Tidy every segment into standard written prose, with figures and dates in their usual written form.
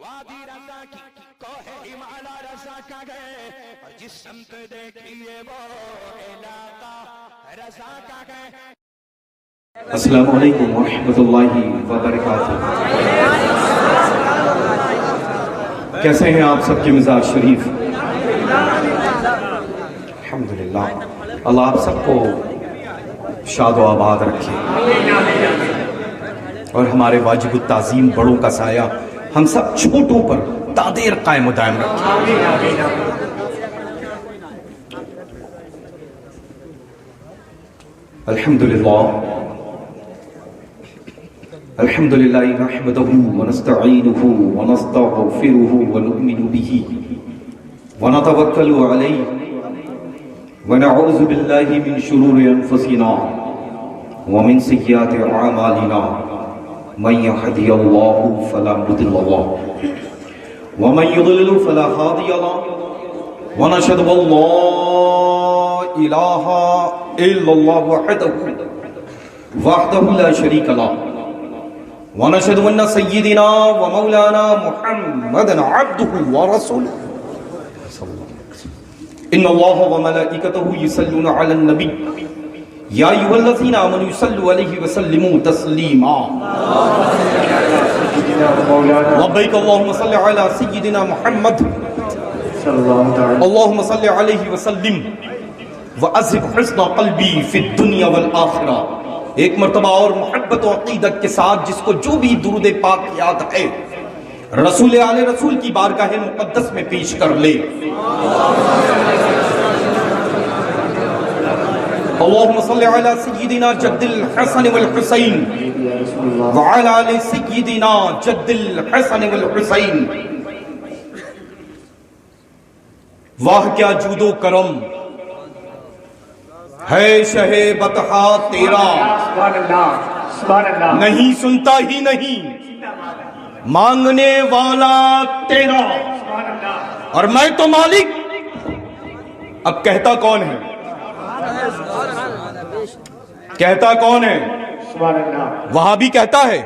وادی رضا کی کوہ ہمالا رضا کا گئے اور جس سمت دیکھیے وہ علاقہ رضا کا گئے. السلام علیکم ورحمۃ اللہ وبرکاتہ. کیسے ہیں آپ سب کے مزاج شریف؟ الحمدللہ. اللہ آپ سب کو شاد و آباد رکھے اور ہمارے واجب التعظیم بڑوں کا سایہ ہم سب چھوٹوں پر تا دیر قائم و دائم رکھے. الحمدللہ الحمدللہ نحمدہ ونستعینہ ونستغفرہ ونؤمن بہ ونتوکل علیہ ونعوذ باللہ من شرور انفسنا ومن سیئات اعمالنا من يهده الله فلا مضل له ومن يضلل فلا هادي له ونشهد ان لا اله الا الله وحده لا شريك له ونشهد ان سيدنا ومولانا محمدا عبده ورسوله ان الله وملائكته يصلون على النبي یا ایھا الذین آمنوا صلوا علیہ وسلموا تسلیما. لبیک اللہم صل علی سیدنا محمد اللہم صل علیہ وسلم وَأَذْهِبْ حُسْنَ قَلْبِي فِي الدُّنْيَا وَالْآخِرَةِ. ایک مرتبہ اور محبت و عقیدت کے ساتھ جس کو جو بھی درود پاک یاد ہے رسول آل رسول کی بارگاہ مقدس میں پیش کر لے. اللہم صل علی سیدنا جد الحسن والحسین وعلی آل سیدنا جد الحسن والحسین. واہ کیا جود و کرم ہے شہ بطحا تیرا، نہیں سنتا ہی نہیں مانگنے والا تیرا، اور میں تو مالک. اب کہتا کون ہے؟ کہتا کون ہے؟ وہاں بھی کہتا ہے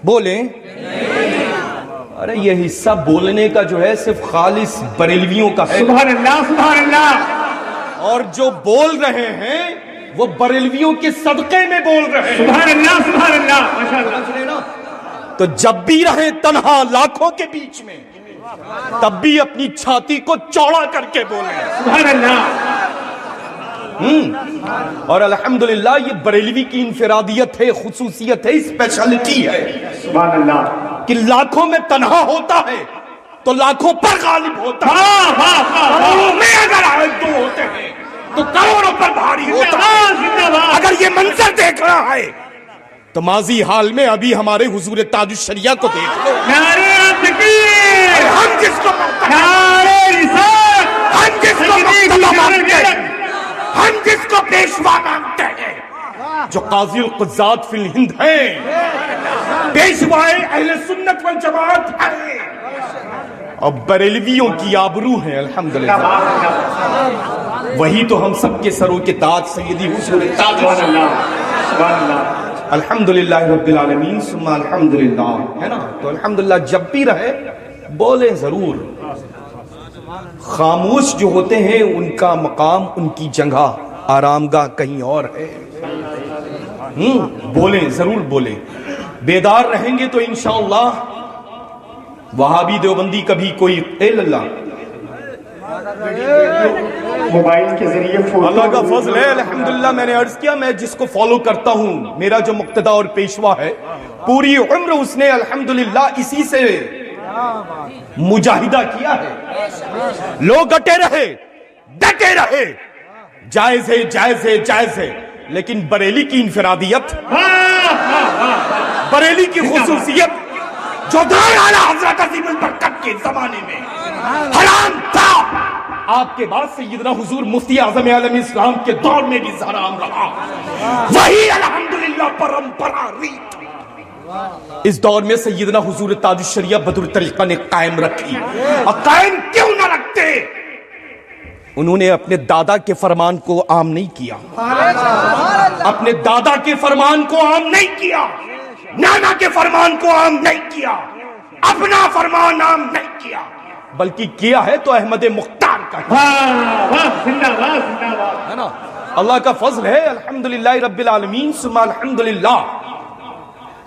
بولیں. ارے یہ حصہ بولنے کا جو ہے صرف خالص بریلویوں کا ہے. سبحان اللہ سبحان اللہ. اور جو بول رہے ہیں وہ بریلویوں کے صدقے میں بول رہے ہیں. سبحان اللہ سبحان اللہ. ماشاءاللہ. تو جب بھی رہے تنہا لاکھوں کے بیچ میں تب بھی اپنی چھاتی کو چوڑا کر کے بولیں. سبحان اللہ. اور الحمدللہ یہ بریلوی کی انفرادیت ہے، خصوصیت ہے، اسپیشلٹی ہے. سبحان اللہ. کہ لاکھوں میں تنہا ہوتا ہے تو لاکھوں پر غالب ہوتا ہے. کروڑوں میں اگر دو ہوتے ہیں تو کروڑوں پر بھاری ہوتا ہے. اگر یہ منظر دیکھ رہا ہے تو ماضی حال میں ابھی ہمارے حضور تاج الشریعہ کو دیکھ لو. نعرہ تکبیر. ہم جس کو نعرہ رسالت. ہم جس کو مقتدی مانتے ہیں، ہم جس کو پیشوا مانتے ہیں، جو قاضی القضات فی الہند ہیں، پیشوائے اہل سنت والجماعت ہیں، اور بریلویوں کی آبرو ہیں. الحمدللہ وہی تو ہم سب کے سروں کے تاج سیدی حضور تاج. الحمدللہ رب العالمین ثم الحمدللہ. ہے نا؟ تو الحمدللہ جب بھی رہے بولیں ضرور. خاموش جو ہوتے ہیں ان کا مقام، ان کی جگہ آرام گاہ کہیں اور ہے. بولیں ضرور بولیں. بیدار رہیں گے تو انشاءاللہ وہابی دیوبندی کبھی کوئی اللہ موبائل کے ذریعے اللہ کا فضل ہے. الحمدللہ میں نے عرض کیا میں جس کو فالو کرتا ہوں، میرا جو مقتدی اور پیشوا ہے، پوری عمر اس نے الحمدللہ اسی سے مجاہدہ کیا ہے. لوگ ڈٹے رہے جائز ہے جائز ہے جائز ہے، لیکن بریلی کی انفرادیت، بریلی کی خصوصیت جو دار اعلیٰ حضرت عظیم البرکت کے زمانے میں حرام تھا، آپ کے بعد سیدنا حضور مفتی اعظم عالم اسلام کے دور میں بھی حرام رہا. وہی الحمدللہ پرمپرا ریت اس دور میں سیدنا حضور تاج الشریعہ بدر طریقہ نے قائم رکھی. اور قائم کیوں نہ رکھتے؟ انہوں نے اپنے دادا کے فرمان کو عام نہیں کیا، اپنے دادا کے فرمان کو عام نہیں کیا، نانا کے فرمان کو عام نہیں کیا. اپنا فرمان عام نہیں کیا، بلکہ کیا ہے تو احمد مختار کا کیا زندہ باد زندہ باد. ہے نا. اللہ کا فضل ہے الحمدللہ رب العالمین ثم الحمدللہ.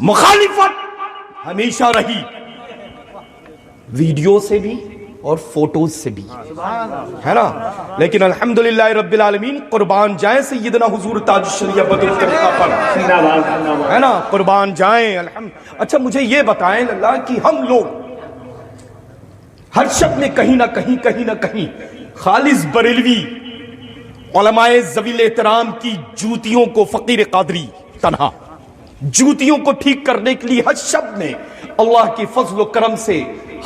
مخالفت ہمیشہ رہی، ویڈیو سے بھی اور فوٹوز سے بھی، ہے نا. لیکن الحمدللہ رب العالمین قربان جائیں سیدنا حضور تاج الشریعہ بدر الطریقہ پر، زندہ باد زندہ باد. ہے نا. قربان جائیں اچھا مجھے یہ بتائیں اللہ کہ ہم لوگ ہر شب میں کہیں نہ کہیں خالص بریلوی علماء ذوی احترام کی جوتیوں کو، فقیر قادری تنہا جوتیوں کو ٹھیک کرنے کے لیے ہر شب میں اللہ کی فضل و کرم سے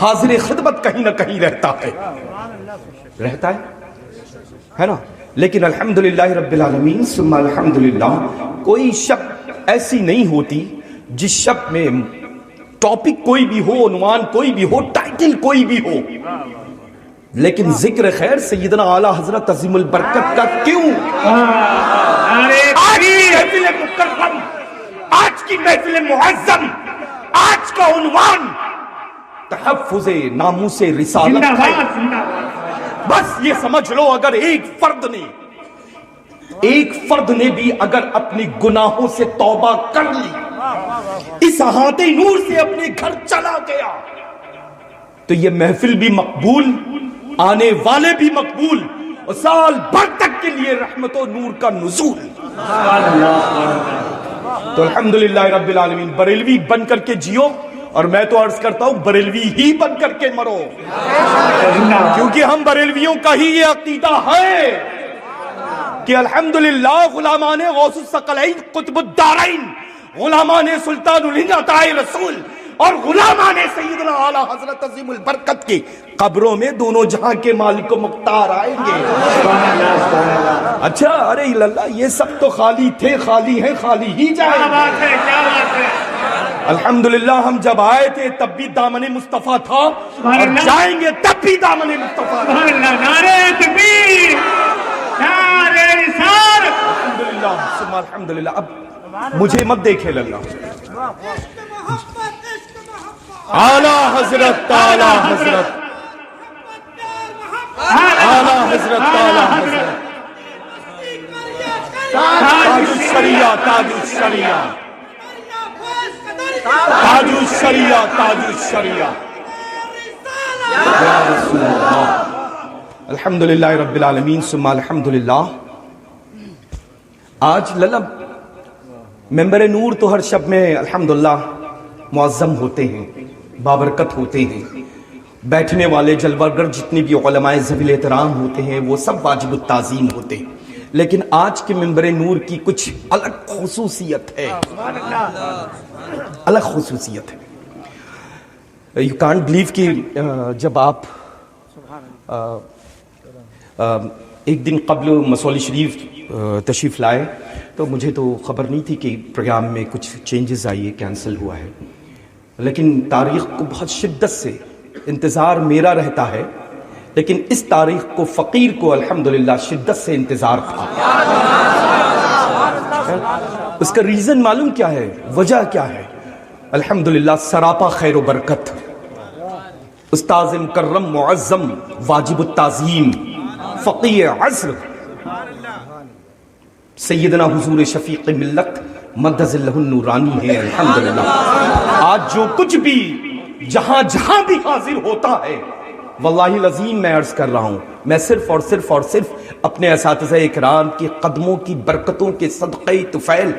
حاضر خدمت کہیں نہ کہیں رہتا ہے نا. لیکن الحمدللہ رب العالمین ثم الحمدللہ کوئی شب ایسی نہیں ہوتی جس شب میں ٹاپک کوئی بھی ہو، عنوان کوئی بھی ہو، ٹائٹل کوئی بھی ہو، لیکن ذکر خیر سیدنا اعلیٰ حضرت عظیم البرکت کا کیوں؟ آج کی محفل مکرم، آج کی محفل معظم، آج کا عنوان تحفظ ناموس رسالت ہے. بس یہ سمجھ لو اگر ایک فرد نے بھی اگر اپنی گناہوں سے توبہ کر لی، اس احاطے نور سے اپنے گھر چلا گیا، تو یہ محفل بھی مقبول، آنے والے بھی مقبول، اور سال بھر تک کے لیے رحمت و نور کا نزول. تو الحمدللہ رب العالمین بریلوی بن کر کے جیو، اور میں تو عرض کرتا ہوں بریلوی ہی بن کر کے مرو، کیونکہ ہم بریلویوں کا ہی یہ عقیدہ ہے کہ الحمدللہ غلامان غوث الثقلین قطب الدارین، غلامان سلطان الہند عطائے رسول، اور غلامان سیدنا اعلیٰ حضرت عظیم البرکت کی قبروں میں دونوں جہاں کے مالک و مختار آئیں گے. اچھا ارے اللہ یہ سب تو خالی تھے، خالی ہیں، خالی ہی جائیں گے. الحمدللہ ہم جب آئے تھے تب بھی دامن مصطفیٰ تھا، اور جائیں گے تب بھی دامن مصطفیٰ تھا. نعرہ تکبیر، نعرہ رسالت. الحمدللہ ثم الحمدللہ. اب مجھے مت دیکھے اللہ، اعلیٰ حضرت اعلیٰ حضرت اعلیٰ حضرت اعلیٰ حضرت تاج الشریعہ تاج الشریعہ تاج الشریعہ تاج الشریعہ یا رسول اللہ. الحمدللہ رب العالمین ثم الحمدللہ. آج للہ ممبر نور تو ہر شب میں الحمدللہ معظم ہوتے ہیں، بابرکت ہوتے ہیں، بیٹھنے والے جلوہ گر جتنی بھی علماء ذوی احترام ہوتے ہیں وہ سب واجب التعظیم ہوتے ہیں. لیکن آج کے ممبر نور کی کچھ الگ خصوصیت ہے، الگ خصوصیت ہے. یو کانٹ بلیو کہ جب آپ ایک دن قبل مسولی شریف تشریف لائے تو مجھے تو خبر نہیں تھی کہ پروگرام میں کچھ چینجز آئی ہے، کینسل ہوا ہے. لیکن تاریخ کو بہت شدت سے انتظار میرا رہتا ہے، لیکن اس تاریخ کو فقیر کو الحمدللہ شدت سے انتظار تھا. اس کا ریزن معلوم کیا ہے، وجہ کیا ہے؟ الحمدللہ سراپا خیر و برکت، استاذ مکرم معظم واجب التعظیم فقیر عصر سیدنا حضور شفیق ملت مدظ اللہ النورانی ہے. الحمدللہ آج جو کچھ بھی جہاں جہاں بھی حاضر ہوتا ہے، واللہ العظیم میں عرض کر رہا ہوں، میں صرف اور صرف اپنے اساتذہ اکرام کے قدموں کی برکتوں کے صدقہ طفیل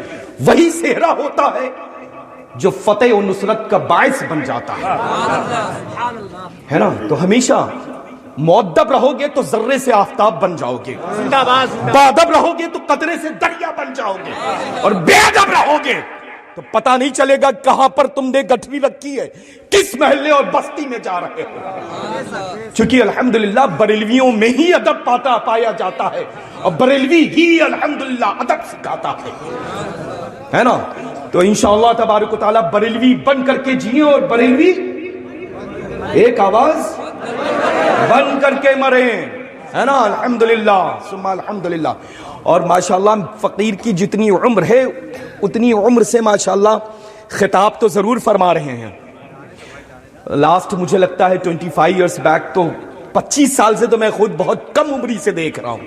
وہی صحرا ہوتا ہے جو فتح و نصرت کا باعث بن جاتا ہے نا. تو ہمیشہ مؤدب رہو گے تو ذرے سے آفتاب بن جاؤ گے، باادب رہو گے تو قطرے سے دریا بن جاؤ گے، اور بے ادب رہو گے تو پتہ نہیں چلے گا کہاں پر تم نے گٹھری رکھی ہے، کس محلے اور بستی میں جا رہے ہو. چونکہ الحمدللہ بریلویوں میں ہی ادب پایا جاتا ہے، اور بریلوی ہی الحمدللہ ادب سکھاتا ہے نا. تو انشاءاللہ تبارک و تعالی بریلوی بن کر کے جیئیں، اور بریلوی ایک آواز بن کر کے مریں، ہے نا. الحمدللہ ثم الحمدللہ. اور ماشاءاللہ فقیر کی جتنی عمر ہے اتنی عمر سے ماشاءاللہ خطاب تو ضرور فرما رہے ہیں. لاسٹ مجھے لگتا ہے 25 ایئرس بیک، تو 25 سال سے تو میں خود بہت کم عمری سے دیکھ رہا ہوں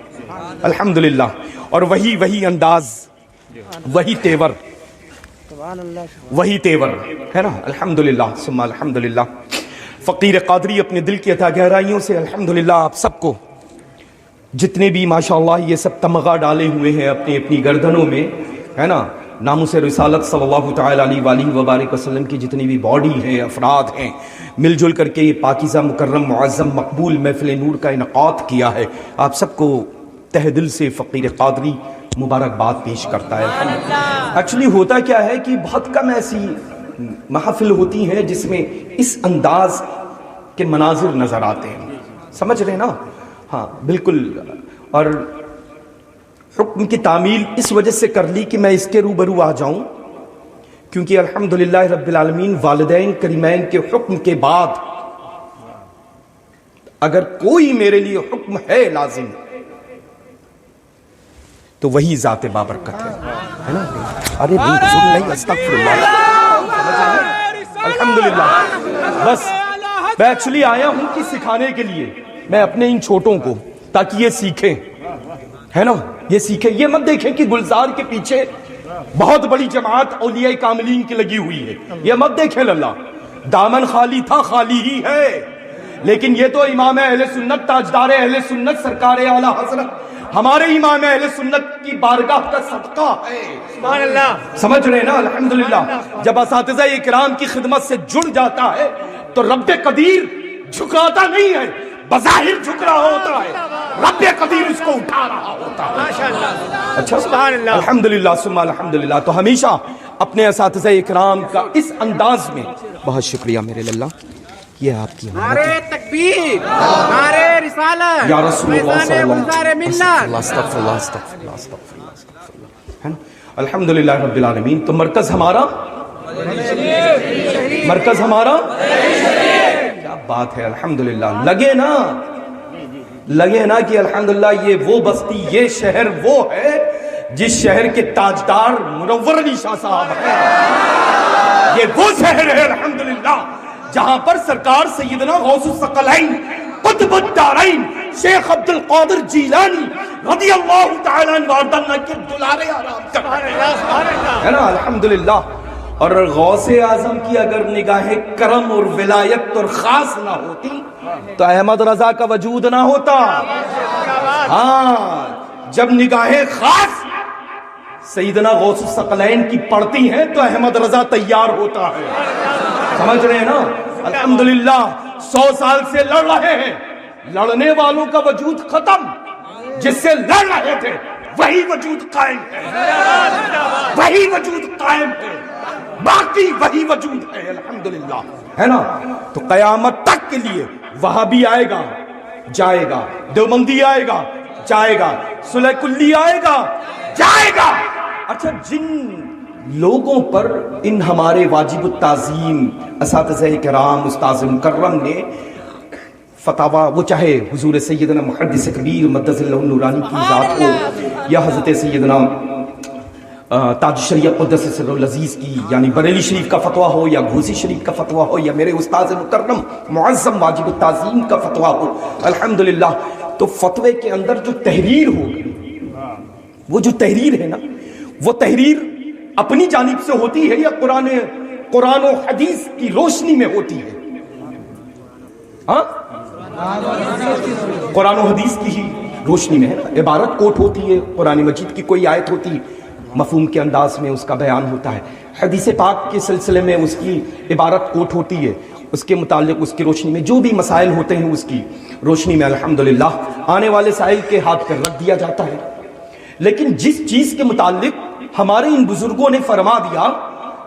الحمدللہ. اور وہی انداز، وہی تیور، وہی تیور ہے نا الحمدللہ ثم الحمدللہ. فقیر قادری اپنے دل کی عطا گہرائیوں سے الحمدللہ آپ سب کو، جتنے بھی ماشاءاللہ یہ سب تمغہ ڈالے ہوئے ہیں اپنی اپنی گردنوں میں ہے نا، ناموس رسالت صلی اللہ تعالی علیہ وآلہ وبارک وسلم کی جتنی بھی باڈی ہیں، افراد ہیں، مل جل کر کے یہ پاکیزہ مکرم معظم مقبول محفل نور کا انعقاد کیا ہے. آپ سب کو تہ دل سے فقیر قادری مبارکباد پیش کرتا ہے. ایکچولی ہوتا کیا ہے کہ بہت کم ایسی محفل ہوتی ہیں جس میں اس انداز کے مناظر نظر آتے ہیں، سمجھ رہے نا؟ ہاں بالکل. اور حکم کی تعمیل اس وجہ سے کر لی کہ میں اس کے روبرو آ جاؤں، کیونکہ الحمدللہ رب العالمین والدین کریمین کے حکم کے بعد اگر کوئی میرے لیے حکم ہے لازم تو وہی ذات بابرکت ہے نا. ارے نہیں، استغفر اللہ. الحمدللہ بس میں ایکچولی آیا ہوں کہ سکھانے کے لیے، میں اپنے ان چھوٹوں کو، تاکہ یہ سیکھیں ہے نا، یہ سیکھیں. یہ مت دیکھیں کہ گلزار کے پیچھے بہت بڑی جماعت اولیاء کاملین کی لگی ہوئی ہے، یہ مت دیکھیں اللہ. دامن خالی تھا، خالی ہی ہے، لیکن یہ تو امام اہل سنت، تاجدار اہل سنت، سرکار اعلی حضرت ہمارے امام اہل سنت کی بارگاہ کا صدقہ ہے. سبحان اللہ. سمجھ رہے ہیں نا الحمدللہ. جب اساتذہ اکرام کی خدمت سے جڑ جاتا ہے تو رب قدیر جھکاتا نہیں ہے، بظاہر جھک رہا ہوتا ہے، رب قدیر اس کو اٹھا رہا ہوتا ہے. ماشاءاللہ. اچھا سبحان اللہ. الحمدللہ ثم الحمدللہ. تو ہمیشہ اپنے اساتذہ اکرام کا اس انداز میں، بہت شکریہ میرے اللہ، یہ آپ کی نعرہ تکبیر، نعرہ رسالت، یا رسول اللہ صلی اللہ ملت، استغفر اللہ استغفر اللہ استغفر اللہ استغفر اللہ ہے نا الحمدللہ رب العالمین. تو مرکز ہمارا، مرکز ہمارا کیا بات ہے الحمدللہ. لگے نا کہ الحمدللہ یہ وہ بستی، یہ شہر وہ ہے جس شہر کے تاجدار منور علی شاہ صاحب ہیں. یہ وہ شہر ہے الحمدللہ جہاں پر سرکار سیدنا غوث الثقلین قطب الدارین شیخ عبد القادر جیلانی رضی اللہ تعالیٰ عنہ کے دلارے آرام کر ہے نا الحمدللہ. اور غوث اعظم کی اگر نگاہ کرم اور ولایت اور خاص نہ ہوتی تو احمد رضا کا وجود نہ ہوتا. ہاں جب نگاہ خاص سیدنا غوث الثقلین کی پڑتی ہیں تو احمد رضا تیار ہوتا ہے. سمجھ رہے ہیں نا الحمدللہ. 100 سال سے لڑ رہے ہیں، لڑنے والوں کا وجود ختم، جس سے لڑ رہے تھے وہی وجود قائم ہے، وہی وجود قائم ہے، باقی وہی وجود ہے الحمدللہ ہے نا. تو قیامت تک کے لیے وہابی آئے گا جائے گا، دیوبندی آئے گا جائے گا، صلح کلی آئے گا جائے گا. اچھا جن لوگوں پر ان ہمارے واجب التعظیم اساتذہ کرام استاذ مکرم نے فتاوا، وہ چاہے حضور سیدنا محدث کبیر مدث اللہ نورانی کی ذات ہو یا حضرت سیدنا تاج شریعت قدس سر العزیز کی یعنی بریلی شریف کا فتویٰ ہو یا گھوسی شریف کا فتویٰ ہو یا میرے استاذ مکرم معظم واجب التعظیم کا فتویٰ ہو الحمدللہ. تو فتوے کے اندر جو تحریر ہوگی، وہ جو تحریر ہے نا، وہ تحریر اپنی جانب سے ہوتی ہے یا قرآن و حدیث کی روشنی میں ہوتی ہے؟ ہاں قرآن و حدیث کی ہی روشنی میں ہے نا. عبارت کوٹ ہوتی ہے، قرآن مجید کی کوئی آیت ہوتی ہے، مفہوم کے انداز میں اس کا بیان ہوتا ہے. حدیث پاک کے سلسلے میں اس کی عبارت کوٹ ہوتی ہے، اس کے متعلق اس کی روشنی میں جو بھی مسائل ہوتے ہیں اس کی روشنی میں الحمدللہ آنے والے سائل کے ہاتھ پر رکھ دیا جاتا ہے. لیکن جس چیز کے متعلق ہمارے ان بزرگوں نے فرما دیا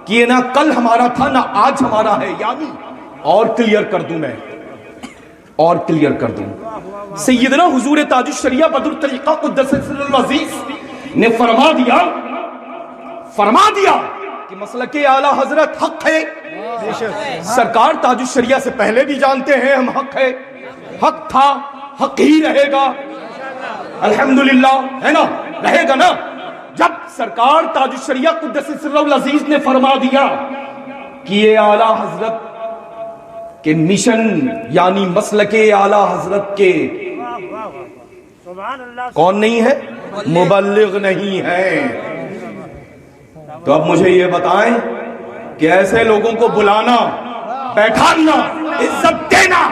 کہ یہ نہ کل ہمارا تھا نہ آج ہمارا ہے، یعنی اور کلیئر کر دوں، میں اور کلیئر کر دوں، سیدنا حضور تاج الشریعہ بدر الطریقہ قدس سر العزیز نے فرما دیا کہ مسلک اعلی حضرت حق ہے. سرکار تاج الشریعہ سے پہلے بھی جانتے ہیں ہم حق ہے، حق تھا، حق ہی رہے گا الحمدللہ ہے نا، رہے گا نا. جب سرکار تاج الشریعہ قدس سر العزیز نے فرما دیا کہ یہ اعلی حضرت کہ مشن یعنی مسلک اعلی حضرت کے کون نہیں ہے؟ مبلغ نہیں ہے. تو اب مجھے یہ بتائیں کہ ایسے لوگوں کو بلانا، بیٹھانا، عزت دینا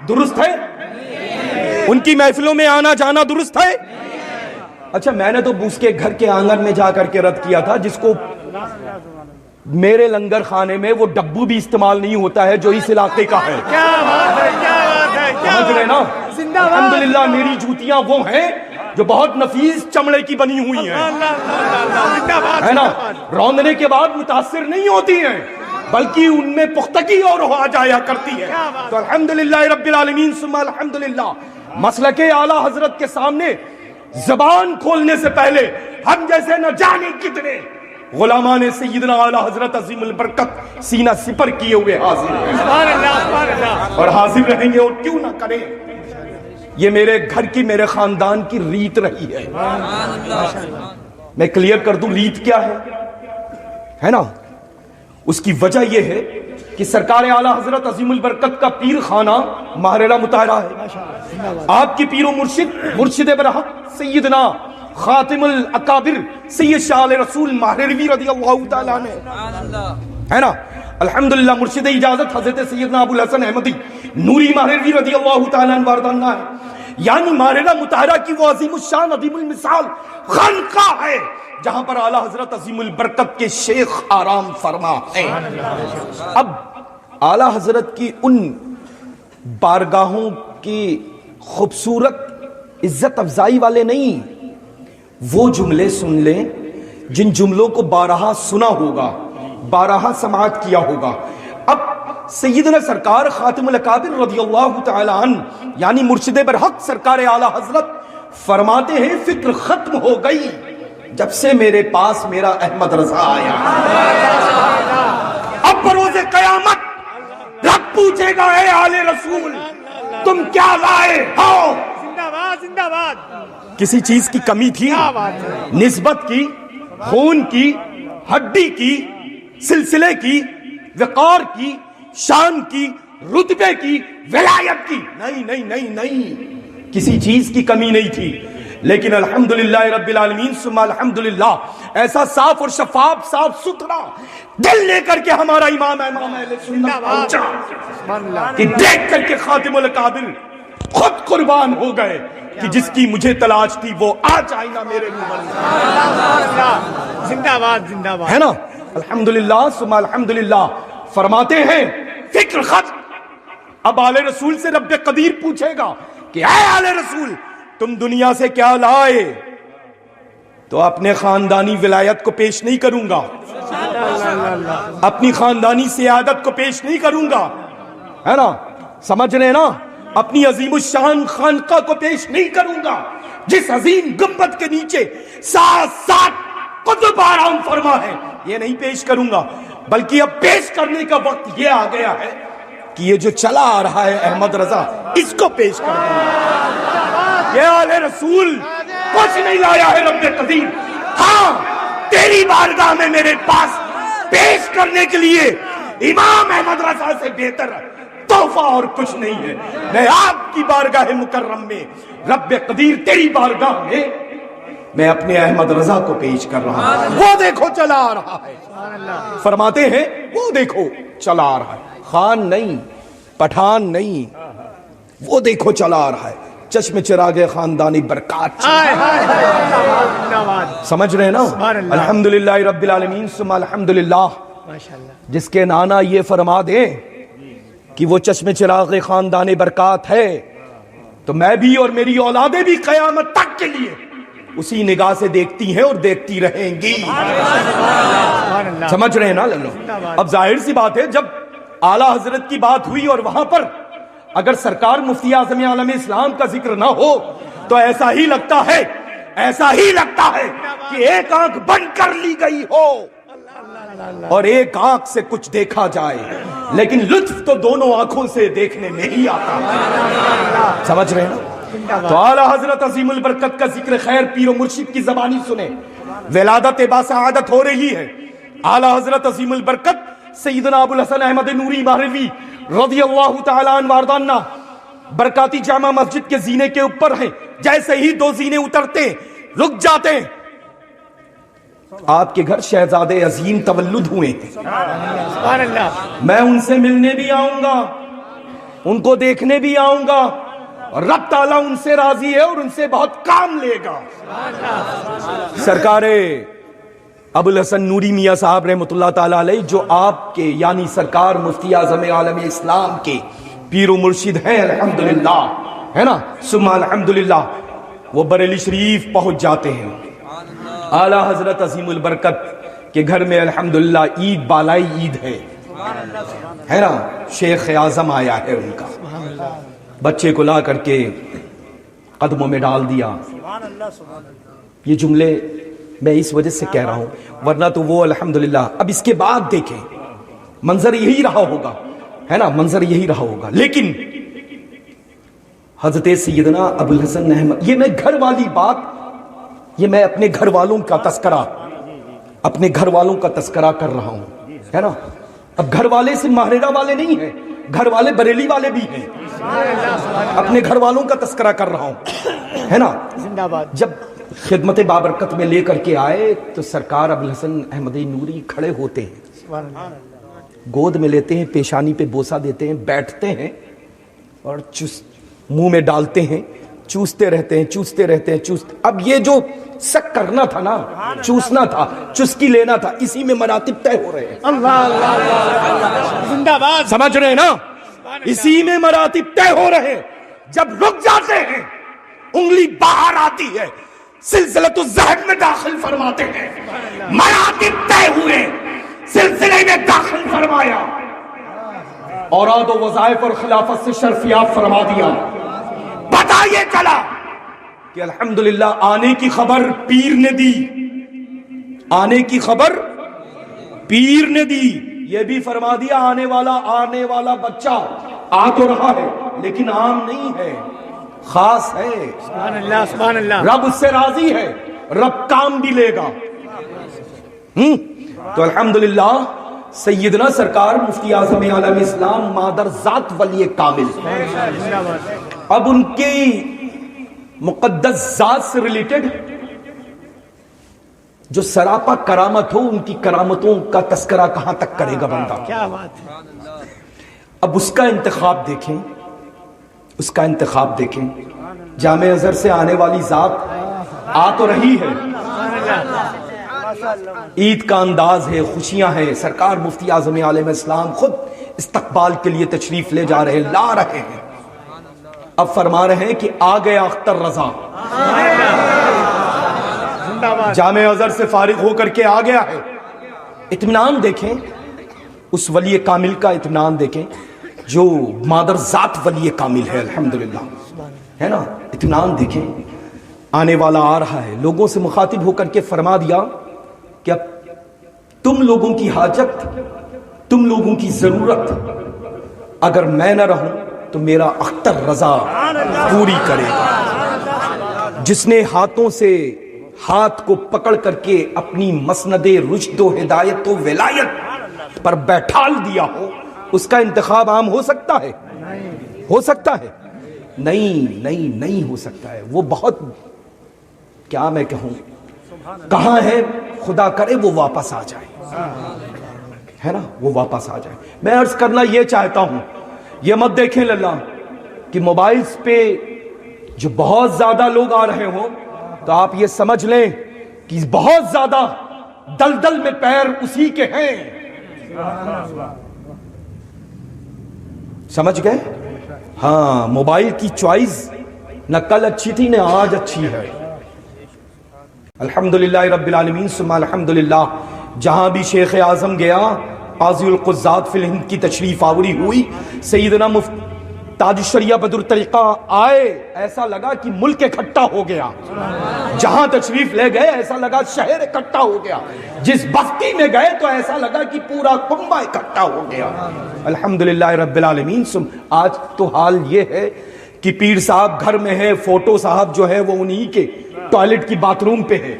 درست ہے؟ ان کی محفلوں میں آنا جانا درست ہے؟ اچھا، میں نے تو اس کے گھر کے آنگن میں جا کر کے رد کیا تھا جس کو میرے لنگر خانے میں وہ ڈبو بھی استعمال نہیں ہوتا ہے جو اس علاقے کا ہے. سمجھ رہے نا؟ الحمدللہ میری جوتیاں وہ ہیں جو بہت نفیس چمڑے کی بنی ہوئی ہیں، ہے نا؟ روندنے کے بعد متاثر نہیں ہوتی ہیں بلکہ ان میں پختگی اور آ جایا کرتی ہے. تو الحمدللہ رب العالمین ثم الحمدللہ مسلک اعلی حضرت کے سامنے زبان کھولنے سے پہلے ہم جیسے نہ جانے کتنے غلامان سیدنا اعلی حضرت عظیم البرکت سینہ سپر کیے ہوئے حاضر ہیں اور حاضر رہیں گے، اور کیوں نہ کریں. یہ میرے گھر کی، میرے خاندان کی ریت رہی ہے. میں کلیئر کر دوں ریت کیا ہے نا؟ اس کی وجہ یہ ہے کہ سرکار اعلی حضرت عظیم البرکت کا پیر خانہ ماہرہ مطہرہ ہے. آپ کی پیر و مرشد برحق سیدنا خاتم الاکابر سید شاہ رسول ماہروی رضی اللہ تعالیٰ عنہ ہے نا. الحمدللہ مرشد اجازت حضرت سیدنا ابو الحسن احمدی نوری ماہروی رضی اللہ تعالیٰ عنہ واردانہ ہے. یعنی ماہرہ مطہرہ کی وہ عظیم الشان عظیم المثال خانقاہ ہے جہاں پر اعلی حضرت عظیم البرکت کے شیخ آرام فرما ہیں. اب اعلی حضرت کی ان بارگاہوں کی خوبصورت عزت افزائی والے نہیں، وہ جملے سن لیں جن جملوں کو بارہا سنا ہوگا، بارہا سماعت کیا ہوگا. اب سیدنا سرکار خاتم الاکابر رضی اللہ تعالی عنہ یعنی مرشد برحق سرکار اعلی حضرت فرماتے ہیں فکر ختم ہو گئی جب سے میرے پاس میرا احمد رضا آیا. اب بروز قیامت رب پوچھے گا اے آل رسول تم کیا لائے ہو؟ زندہ باد. کسی چیز کی کمی تھی؟ نسبت کی، خون کی، ہڈی کی، سلسلے کی، وقار کی، شان کی، رتبے کی، ولایت کی؟ نہیں نہیں نہیں نہیں، کسی چیز کی کمی نہیں تھی. لیکن الحمدللہ رب العالمین ثم الحمدللہ ایسا صاف اور شفاف، صاف ستھرا دل لے کر کے ہمارا امام اہل سنت پہنچا کہ دیکھ کر کے خاتم الاکابر خود قربان ہو گئے کہ جس کی مجھے تلاش تھی وہ آج آئی نا میرے منہ. زندہ باد زندہ باد ہے نا؟ الحمدللہ ثم الحمدللہ فرماتے ہیں فکر ختم. اب آل رسول سے رب قدیر پوچھے گا کہ اے آل رسول تم دنیا سے کیا لائے؟ تو اپنے خاندانی ولایت کو پیش نہیں کروں گا، اپنی خاندانی سیادت کو پیش نہیں کروں گا، ہے نا؟ سمجھ رہے نا؟ اپنی عظیم الشان خانقاہ کو پیش نہیں کروں گا جس عظیم گنبد کے نیچے 7 قطب آرام فرما ہے، یہ نہیں پیش کروں گا. بلکہ اب پیش کرنے کا وقت یہ آ گیا ہے کہ یہ جو چلا آ رہا ہے احمد رضا، اس کو پیش کر دوں گا. یہ آل رسول کچھ نہیں لایا ہے رب قدیر. ہاں تیری بارگاہ میں میرے پاس پیش کرنے کے لیے امام احمد رضا سے بہتر تحفہ اور کچھ نہیں ہے. میں آپ کی بارگاہ مکرم میں رب قدیر تیری بارگاہ میں میں اپنے احمد رضا کو پیش کر رہا ہوں. وہ دیکھو چلا آ رہا ہے. فرماتے ہیں وہ دیکھو چلا آ رہا ہے، خان نہیں، پٹھان نہیں، وہ دیکھو چلا آ رہا ہے. چشم چراغ خاندانی برکات. سمجھ رہے ہیں نا؟ الحمدللہ رب العالمین ثم الحمدللہ. جس کے نانا یہ فرما دیں کہ وہ چشم چراغ خاندان برکات ہے تو میں بھی اور میری اولادیں بھی قیامت تک کے لیے اسی نگاہ سے دیکھتی ہیں اور دیکھتی رہیں گی. سمجھ رہے ہیں نا للو؟ اب ظاہر سی بات ہے جب اعلی حضرت کی بات ہوئی اور وہاں پر اگر سرکار مفتی اعظم عالم اسلام کا ذکر نہ ہو تو ایسا ہی لگتا ہے کہ ایک آنکھ بند کر لی گئی ہو اور ایک آنکھ سے کچھ دیکھا جائے، لیکن لطف تو دونوں آنکھوں سے دیکھنے میں ہی آتا. سمجھ رہے ہیں؟ تو اعلی حضرت عظیم البرکت کا ذکر خیر پیر و مرشد کی زبانی سنیں. ولادت باسعادت ہو رہی ہے. اعلی حضرت عظیم البرکت سیدنا ابو الحسن احمد نوری ماہروی رضی اللہ تعالیٰ عنہ واردانہ برکاتی جامع مسجد کے زینے کے اوپر ہیں، جیسے ہی دو زینے اترتے رک جاتے ہیں. آپ کے گھر شہزادے عظیم تولد ہوئے ہیں، سبحان اللہ. میں ان سے ملنے بھی آؤں گا، ان کو دیکھنے بھی آؤں گا، اور رب تعالیٰ ان سے راضی ہے اور ان سے بہت کام لے گا. سرکار ابو الحسن نوری میاں صاحب رحمۃ اللہ تعالیٰ علیہ، جو آپ کے یعنی سرکار مفتی اعظم عالم اسلام کے پیر و مرشد ہیں الحمدللہ، ہے نا، ثم الحمدللہ، وہ بریلی شریف پہنچ جاتے ہیں. اعلیٰ حضرت عظیم البرکت کے گھر میں الحمدللہ عید بالائی عید ہے نا. شیخ اعظم آیا ہے ان کا، بچے کو لا کر کے قدموں میں ڈال دیا. یہ جملے میں اس وجہ سے کہہ رہا ہوں، ورنہ تو وہ الحمدللہ. اب اس کے بعد دیکھیں منظر یہی رہا ہوگا، ہے نا، منظر یہی رہا ہوگا. لیکن حضرت سیدنا ابو الحسن احمد، یہ میں گھر والی بات، یہ میں اپنے گھر والوں کا تذکرہ، اپنے گھر والوں کا تذکرہ کر رہا ہوں، ہے نا. اب گھر والے سے ماہرہ والے نہیں ہیں، گھر والے بریلی والے بھی ہیں. اپنے گھر والوں کا تذکرہ کر رہا ہوں، ہے نا. زندہ باد. جب خدمت بابرکت میں لے کر کے آئے تو سرکار ابو الحسن احمد نوری کھڑے ہوتے ہیں، سبحان اللہ. گود میں لیتے ہیں، پیشانی پہ بوسہ دیتے ہیں، بیٹھتے ہیں اور منہ میں ڈالتے ہیں، چوستے رہتے ہیں، چوستے رہتے ہیں، چوستے. اب یہ جو سک کرنا تھا نا، چوسنا تھا، چسکی لینا تھا، اسی میں مراتب طے ہو رہے ہیں. اللہ اللہ اللہ. زندہ باد. سمجھ رہے ہیں نا، اسی میں مراتب طے ہو رہے ہیں. جب رک جاتے ہیں انگلی باہر آتی ہے، سلسلۃ الذہب میں داخل فرماتے ہیں. مراتب طے ہوئے، سلسلے میں داخل فرمایا، اوراد و وظائف اور خلافت سے شرفیاب فرما دیا. پتہ یہ چلا کہ الحمدللہ آنے کی خبر پیر نے دی، آنے کی خبر پیر نے دی. یہ بھی فرما دیا آنے والا بچہ آ تو رہا ہے لیکن عام نہیں ہے، خاص ہے. سبحان اللہ. سبحان اللہ. رب اس سے راضی ہے، رب کام بھی لے گا. تو الحمدللہ سیدنا سرکار مفتی اعظم عالم اسلام مادر ذات ولی کامل، زندہ باد. اب ان کی مقدس ذات سے ریلیٹڈ جو سراپا کرامت ہو، ان کی کرامتوں کا تذکرہ کہاں تک کرے گا بندہ. کیا بات ہے. اب اس کا انتخاب دیکھیں، اس کا انتخاب دیکھیں. جامع ازہر سے آنے والی ذات آ تو رہی ہے، عید کا انداز ہے، خوشیاں ہیں. سرکار مفتی اعظم عالم اسلام خود استقبال کے لیے تشریف لے جا رہے ہیں، لا رہے ہیں. اب فرما رہے ہیں کہ آ گیا اختر رضا، جامع ازہر سے فارغ ہو کر کے آ گیا ہے. اطمینان دیکھیں، اس ولی کامل کا اطمینان دیکھیں جو مادر ذات ولی کامل ہے الحمدللہ، ہے نا. اطمینان دیکھیں، آنے والا آ رہا ہے. لوگوں سے مخاطب ہو کر کے فرما دیا کہ اب تم لوگوں کی حاجت، تم لوگوں کی ضرورت اگر میں نہ رہوں تو میرا اختر رضا پوری کرے گا. جس نے ہاتھوں سے ہاتھ کو پکڑ کر کے اپنی مسند رشد و ہدایت و ولایت پر بیٹھال دیا ہو، اس کا انتخاب عام ہو سکتا ہے؟ ہو سکتا ہے؟ نہیں ہو سکتا ہے. وہ بہت، کیا میں کہوں، کہاں ہے، خدا کرے وہ واپس آ جائے، ہے نا، وہ واپس آ جائے. میں عرض کرنا یہ چاہتا ہوں، یہ مت دیکھیں للہ کہ موبائلز پہ جو بہت زیادہ لوگ آ رہے ہوں تو آپ یہ سمجھ لیں کہ بہت زیادہ دلدل میں پیر اسی کے ہیں. سمجھ گئے؟ ہاں، موبائل کی چوائس نہ کل اچھی تھی نہ آج اچھی ہے. الحمدللہ رب العالمین ثم الحمدللہ. جہاں بھی شیخ اعظم گیا، قاضی القضات فی الہند کی تشریف آوری ہوئی، سیدنا تاج الشریعہ بدر الطریقہ آئے، ایسا لگا کہ ملک اکٹھا ہو گیا. جہاں تشریف لے گئے ایسا لگا شہر اکٹھا ہو گیا. جس بستی میں گئے تو ایسا لگا کہ پورا کنبہ اکٹھا ہو گیا. الحمدللہ رب العالمین. آج تو حال یہ ہے کہ پیر صاحب گھر میں ہے، فوٹو صاحب جو ہے وہ انہی کے ٹوائلٹ کی باتھ روم پہ ہے،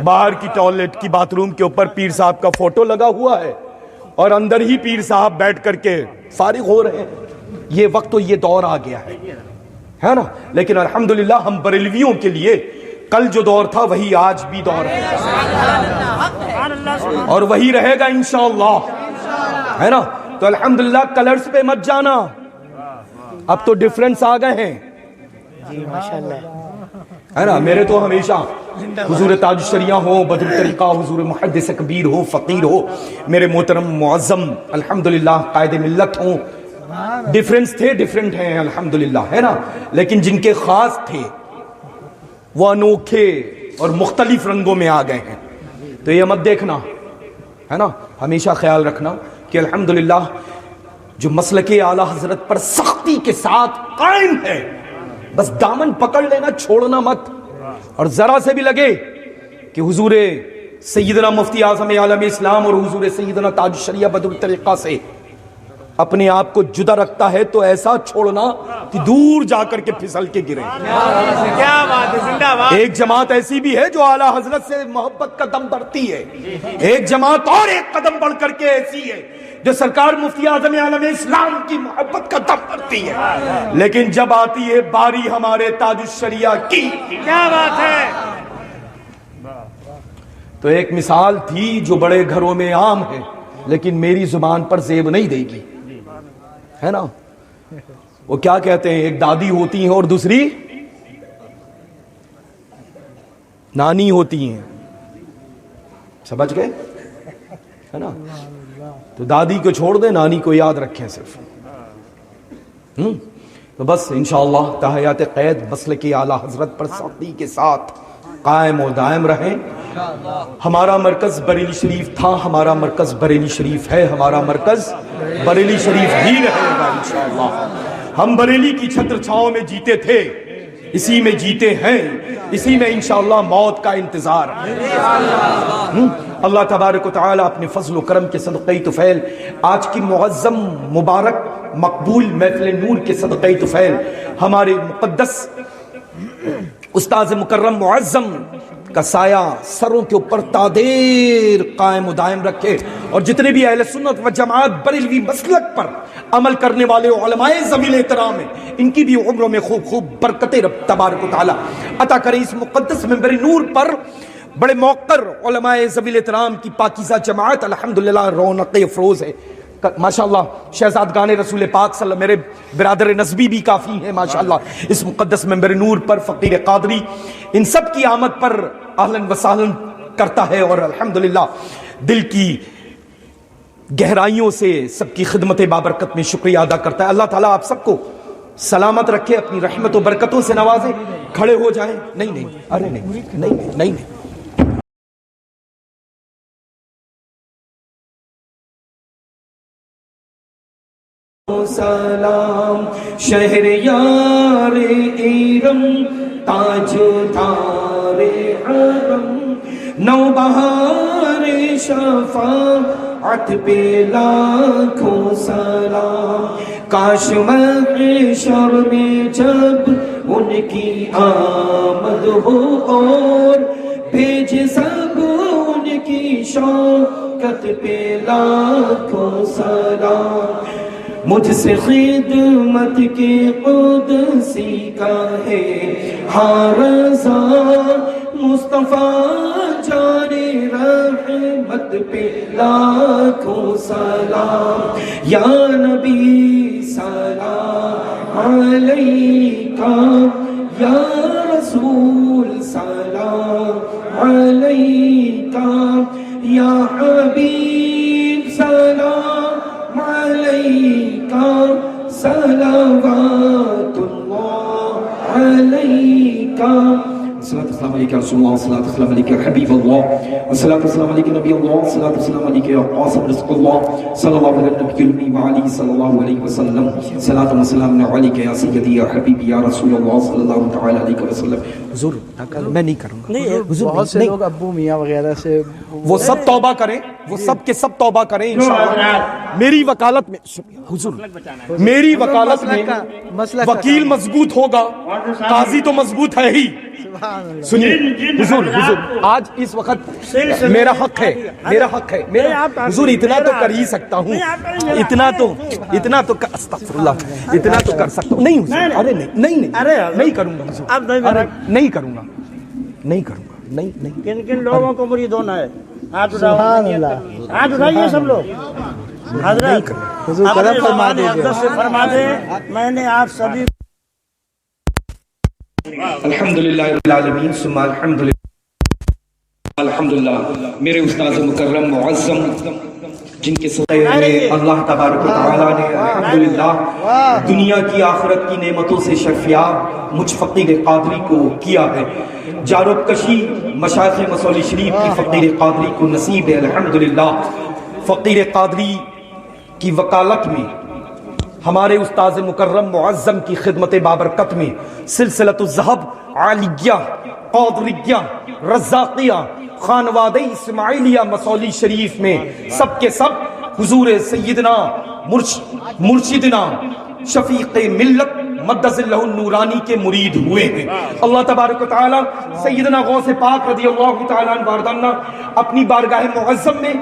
باہر کی ٹوائلٹ کی باتھ روم کے اوپر پیر صاحب کا فوٹو لگا ہوا ہے. اور اندر ہی پیر صاحب بیٹھ کر کے فارغ ہو رہے ہیں. یہ وقت تو یہ دور آ گیا ہے نا. لیکن الحمدللہ ہم بریلویوں کے لیے کل جو دور تھا وہی آج بھی دور ہے اور وہی رہے گا انشاءاللہ, ہے نا. تو الحمدللہ کلرز پہ مت جانا, اب تو ڈیفرنس آ گئے ہیں, ہے نا. میرے تو ہمیشہ حضور تاج الشریعہ ہو, بدر الطریقہ, حضور محدث کبیر ہو, فقیر ہو, میرے محترم معظم الحمدللہ قائد ملت ہوں, ڈیفرنس تھے, ڈیفرنٹ ہیں الحمدللہ, ہے نا. لیکن جن کے خاص تھے وہ انوکھے اور مختلف رنگوں میں آ گئے ہیں. تو یہ مت دیکھنا, ہے نا. ہمیشہ خیال رکھنا کہ الحمدللہ جو مسلک اعلیٰ حضرت پر سختی کے ساتھ قائم ہے, بس دامن پکڑ لینا, چھوڑنا مت. اور ذرا سے بھی لگے کہ حضور سیدنا مفتی اعظم عالم اسلام اور حضور سیدنا تاج الشریعہ بدر الطریقہ سے اپنے آپ کو جدا رکھتا ہے, تو ایسا چھوڑنا کہ دور جا کر کے پھسل کے گرے. کیا بات ہے, زندہ باد. ایک جماعت ایسی بھی ہے جو اعلیٰ حضرت سے محبت کا دم بڑھتی ہے, ایک جماعت اور ایک قدم بڑھ کر کے ایسی ہے جو سرکار مفتی اعظم عالم اسلام کی محبت کا دم بڑھتی ہے. لیکن جب آتی ہے باری ہمارے تاج الشریعہ کی, کیا بات ہے. تو ایک مثال تھی جو بڑے گھروں میں عام ہے لیکن میری زبان پر زیب نہیں دے گی, ہے نا. وہ کیا کہتے ہیں, ایک دادی ہوتی ہیں اور دوسری نانی ہوتی ہیں, سمجھ گئے, ہے نا. تو دادی کو چھوڑ دیں, نانی کو یاد رکھیں صرف. تو بس انشاءاللہ تحیات قید مسلک اعلیٰ حضرت پر سختی کے ساتھ قائم و دائم رہیں. ہمارا مرکز بریلی شریف تھا, ہمارا مرکز بریلی شریف ہے, ہمارا مرکز بریلی شریف ہی رہے گا انشاءاللہ. ہم بریلی کی چھتر چھاؤں میں جیتے تھے, اسی میں جیتے ہیں, اسی میں انشاءاللہ موت کا انتظار. اللہ تبارک و تعالی اپنے فضل و کرم کے صدقہ طفیل آج کی معظم مبارک مقبول محفل نور کے صدقہ طفیل ہمارے مقدس استاذ مکرم معظم کا سایہ سروں کے اوپر تادیر قائم و دائم رکھے, اور جتنے بھی اہل سنت و جماعت بریلوی مسلک پر عمل کرنے والے علماء ذویل احترام ہیں, ان کی بھی عمروں میں خوب خوب برکتیں رب تبارک و تعالی عطا کرے. اس مقدس منبر نور پر بڑے موقر علماء ذویل احترام کی پاکیزہ جماعت الحمدللہ رونق افروز ہے ماشاءاللہ. شہزادگان رسول پاک صلی اللہ, میرے برادر نسبی بھی کافی ہیں ماشاءاللہ اس مقدس منبر نور پر. فقیر قادری ان سب کی آمد پر اہلاً و سہلاً کرتا ہے اور الحمدللہ دل کی گہرائیوں سے سب کی خدمت بابرکت میں شکریہ ادا کرتا ہے. اللہ تعالیٰ آپ سب کو سلامت رکھے, اپنی رحمت و برکتوں سے نوازے. کھڑے ہو جائیں. نہیں, ارے نہیں. سلام شہر یار ایرم تاج دار حرم نوبہار شفاعت پہ لاکھوں سلام. کاش محشر میں جب ان کی آمد ہو اور بھیج سب ان کی شوکت پہ لاکھوں سلام. مجھ سے خدمت کے قدسی کا ہے ہاں رضا, مصطفیٰ جانے رحمت پہ لاکھوں سلام. یا نبی سلام علیکہ, یا رسول سلام علیکہ, یا حبیب سلام علیکہ, صلوات اللہ علیکہ. الصلاة والسلام عليك يا رسول الله, الصلاة والسلام عليك يا حبيب الله, والصلاة والسلام عليك نبي الله, الصلاة والسلام عليك يا قاسم رزق الله, صلى الله على النبي الأمي وعليه صلى الله عليه وسلم, صلاة والسلام عليك يا سيدي يا حبيبي يا رسول الله صلى الله تعالى عليه وسلم. حضور میں نہیں کروں گا, بہت سے لوگ ابو میاں وغیرہ سے وہ سب توبہ کریں, وہ سب کے سب توبہ کریں انشاءاللہ. میری وکالت میں حضور، میری وکالت میں وکیل مضبوط ہوگا، قاضی تو مضبوط ہے ہی. سنیے حضور، آج اس وقت میرا حق ہے، حضور اتنا تو کر ہی سکتا ہوں، اتنا تو استغفر اللہ، اتنا تو کر سکتا ہوں. نہیں حضور، ارے نہیں کروں گا حضور، ارے نہیں کروں گا، نہیں. کن لوگوں کو مرید ہونا ہے؟ ہاتھ اٹھائیے سب لوگ. حضرت فرما دے میں نے آپ سبھی الحمدللہ رب العالمین ثم الحمدللہ. میرے استاذ مکرم معظم جن کے صدقے میں اللہ تبارک و تعالیٰ نے الحمدللہ دنیا کی آخرت کی نعمتوں سے شرفیاب مجھ فقیر قادری کو کیا ہے. جارب کشی مشایخ مصولی شریف کی فقیر قادری کو نصیب ہے الحمدللہ. فقیر قادری کی وکالت میں ہمارے استاذ مکرم معظم کی خدمت بابرکت میں سلسلۃ الذہب عالیہ، قادریہ، رزاقیہ، خانوادہ اسماعیلیہ مصولی شریف میں سب کے سب حضور سیدنا مرشدنا شفیق ملت مدد اللہ النورانی کے مرید ہوئے ہیں. اللہ تبارک و تعالی سیدنا غوث پاک رضی اللہ تعالیٰ عنہ وارضانہ اپنی بارگاہ معظم میں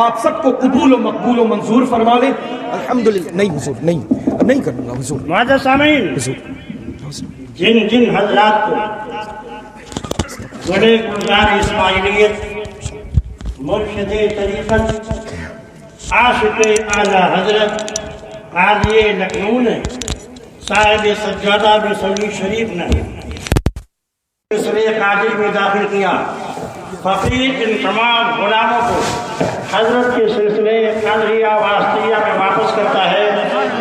آپ سب کو قبول و مقبول و منظور فرما لے الحمدللہ. نہیں حضور، نہیں کروں گا حضور. معزز سامعین، جن حضرات کو بڑے گلزار اسماعیلیت، مرشد طریقت، عاشق اعلیٰ حضرت قاضی لکھنؤ نے صاحب سجادہ مصولی شریف نے سلسلے قادری میں داخل کیا، فقیر ان تمام غلاموں کو حضرت کے سلسلے قادریہ واسطیہ میں واپس کرتا ہے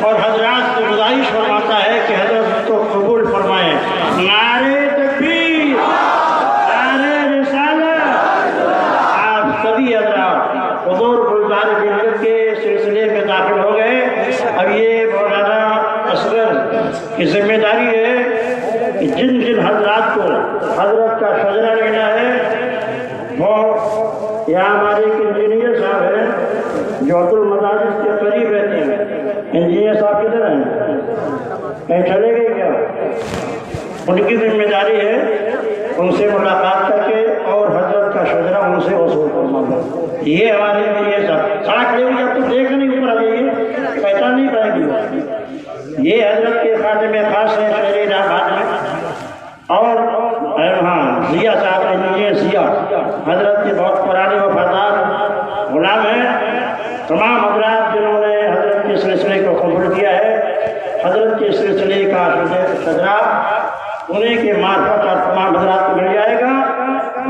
اور حضرات سے گزارش فرماتا ہے کہ حضرت کو قبول فرمائیں. نعرہ تکبیر، نعرہ رسالت. آپ سبھی حضرات حضور گلزار ملت کے سلسلے میں داخل ہو گئے. اب یہ مولانا اصغر کی ذمہ داری ہے کہ جن حضرات کو حضرت کا شجرہ لینا ہے وہ یہاں ہمارے ایک انجینئر صاحب ہیں جو عبد المدارس کے قریب رہتے ہیں. انجینئر صاحب کدھر ہیں؟ کہیں چلے گئے کیا؟ ان کی ذمہ داری ہے ان سے ملاقات کر کے اور حضرت کا شجرہ ان سے وصول کرنا. یہ ہمارے لیے ساتھ لے جب تو دیکھ نہیں اوپر آ جائیے، پہچان نہیں پائے گی. یہ حضرت کے خاتم خاص ہے شہر الہ آباد میں. اور ہاں ضیاء صاحب انجینئر ضیاء حضرت کے بہت پرانے وفادار غلام ہیں. تمام حضرات جنہوں نے حضرت کے سلسلے کو قبول کیا ہے، حضرت کے سلسلے کا شجرہ انہیں کے معرفت اور تمام حضرات کو مل جائے گا.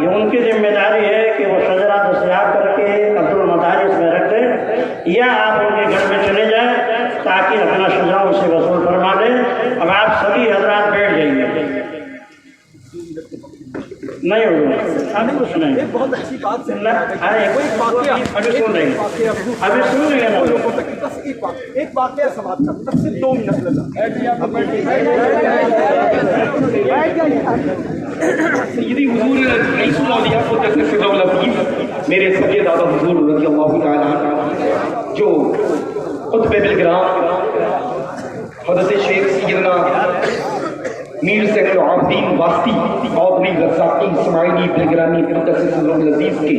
یہ ان کی ذمہ داری ہے کہ وہ شجرہ دستیاب کر کے عبد المدارس میں رکھ دیں یا آپ ان کے گھر میں چلے جائیں تاکہ اپنا شجرہ ان سے وصول فرما لیں. اب آپ سبھی حضرات بیٹھ جائیے. نہیں ہوگا ابھی کچھ نہیں. بہت اچھی بات ابھی سن رہے ہیں، ابھی سن رہے ہیں. ایک واقعہ سماعت کرتا ہوں، صرف 2 منٹ سیدی حضور رئیس الاولیاء قدس سرہ العزیز میرے سید دادا حضور رضی اللہ تعالیٰ عنہ جو قطب بلگرام حضرت شیخ سیدنا میر سید العابدین واسطی قادری رزاقی اسماعیلی بلگرامی قدس سرہ العزیز کے